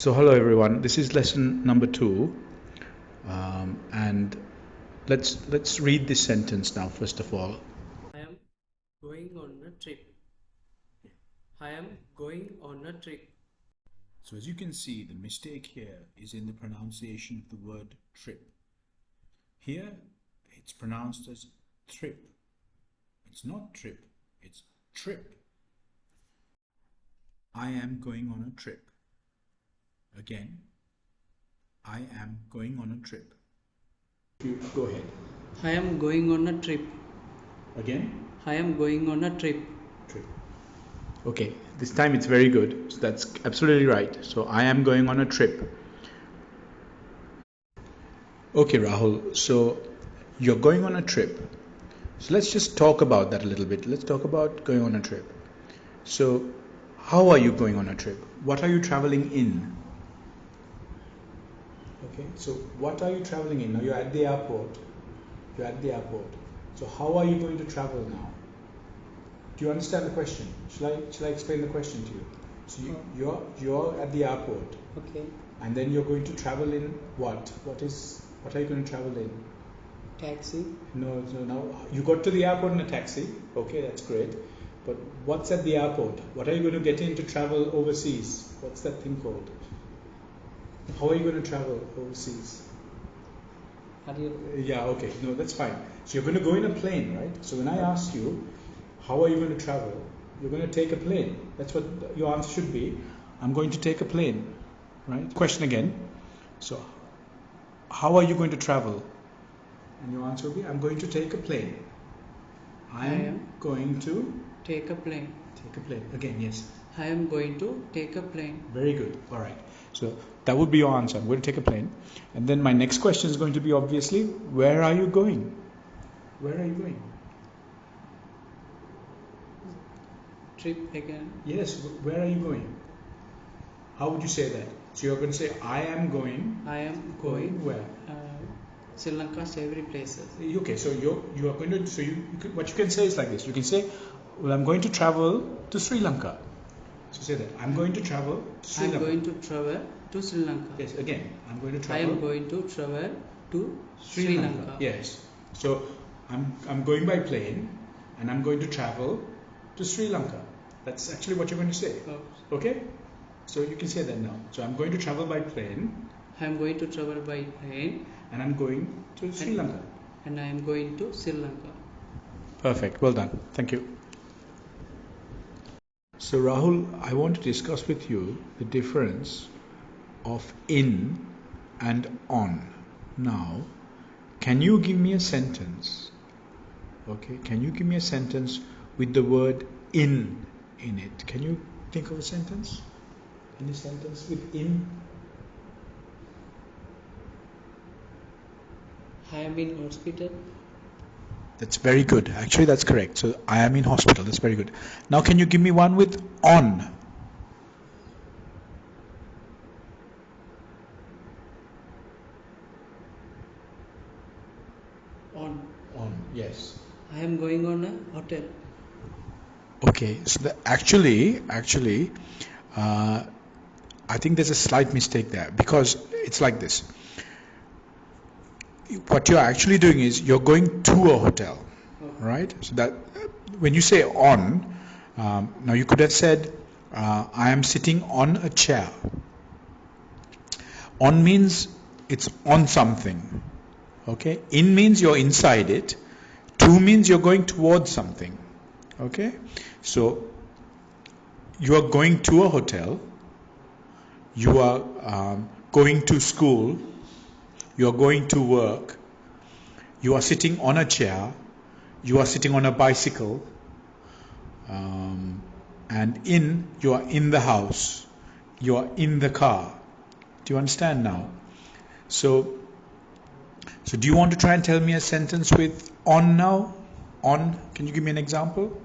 So hello everyone, this is lesson number 2, and let's read this sentence now. First of all, I am going on a trip. I am going on a trip. so as you can see, the mistake here is in the pronunciation of the word trip. Here, it's pronounced as trip. It's not trip, it's trip. I am going on a trip. Again, I am going on a trip. You go ahead. I am going on a trip. Again, I am going on a trip. trip. Okay, this time it's very good. So that's absolutely right. So I am going on a trip. Okay, Rahul. So you're going on a trip. So let's just talk about that a little bit. Let's talk about going on a trip. So, how are you going on a trip? What are you traveling in? Okay, so what are you traveling in? Now you're at the airport. You're at the airport. So how are you going to travel now? Do you understand the question? Shall I explain the question to you? So you're at the airport, Okay. and then you're going to travel in what? What are you going to travel in? Taxi. No, now you got to the airport in a taxi. Okay, that's great. But what's at the airport? What are you going to get in to travel overseas? What's that thing called? How are you going to travel overseas? Yeah, okay. No, that's fine. So you're going to go in a plane, right? So when I ask you, how are you going to travel? You're going to take a plane. That's what your answer should be. I'm going to take a plane, right? Question again. So, how are you going to travel? And your answer will be, I'm going to take a plane. I am going to take a plane. Take a plane. Again, yes. I am going to take a plane. Very good. All right. So that would be your answer. I'm going to take a plane. And then my next question is going to be obviously, where are you going? Where are you going? Trip again. Yes, where are you going? How would you say that? So you're going to say, I am going. I am going where? Sri Lanka, every places. Okay, so you are going to, so what you can say is like this. You can say, well, I'm going to travel to Sri Lanka. So say that, I'm going to travel to Sri Lanka. I'm going to travel to Sri Lanka. Yes, again, I'm going to I travel. am going to travel to Sri Lanka. Yes. So I'm going by plane and I'm going to travel to Sri Lanka. That's actually what you're going to say. Okay? So you can say that now. So I'm going to travel by plane. I'm going to travel by plane. And I'm going to Sri Lanka. And I am going to Sri Lanka. Perfect. Well done. Thank you. So Rahul, I want to discuss with you the difference of in and on. Now, can you give me a sentence? Okay, can you give me a sentence with the word in it? Can you think of a sentence? Any sentence with in? I am in hospital. That's very good. Actually, that's correct. So I am in hospital. That's very good. Now, can you give me one with on? On, yes. I am going on a hotel. Okay, so actually, I think there's a slight mistake there because it's like this. What you're actually doing is you're going to a hotel, right? So that when you say on, now you could have said, I am sitting on a chair. On means it's on something. Okay? In means you're inside it. To means you're going towards something. Okay? So you are going to a hotel. You are going to school. You are going to work. You are sitting on a chair. You are sitting on a bicycle. And you are in the house. You are in the car. Do you understand now? So do you want to try and tell me a sentence with on now? On, can you give me an example?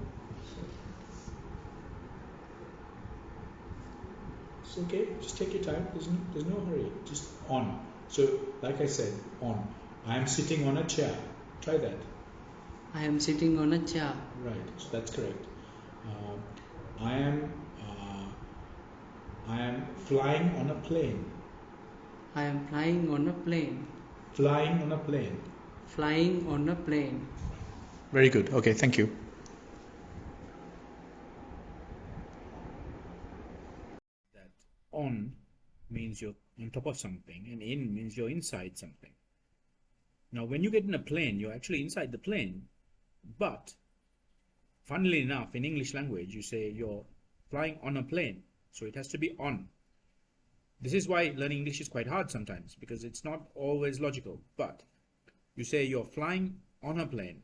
It's okay, just take your time. There's no hurry. Just on. So, like I said, on. I am sitting on a chair. Try that. I am sitting on a chair. Right, so that's correct. I am I am flying on a plane. I am flying on a plane. Flying on a plane. Flying on a plane. Very good. Okay, thank you. That on means you're on top of something, and in means you're inside something. Now, when you get in a plane, you're actually inside the plane, but funnily enough, in English language, you say you're flying on a plane, so it has to be on. This is why learning English is quite hard sometimes, because it's not always logical. But you say you're flying on a plane,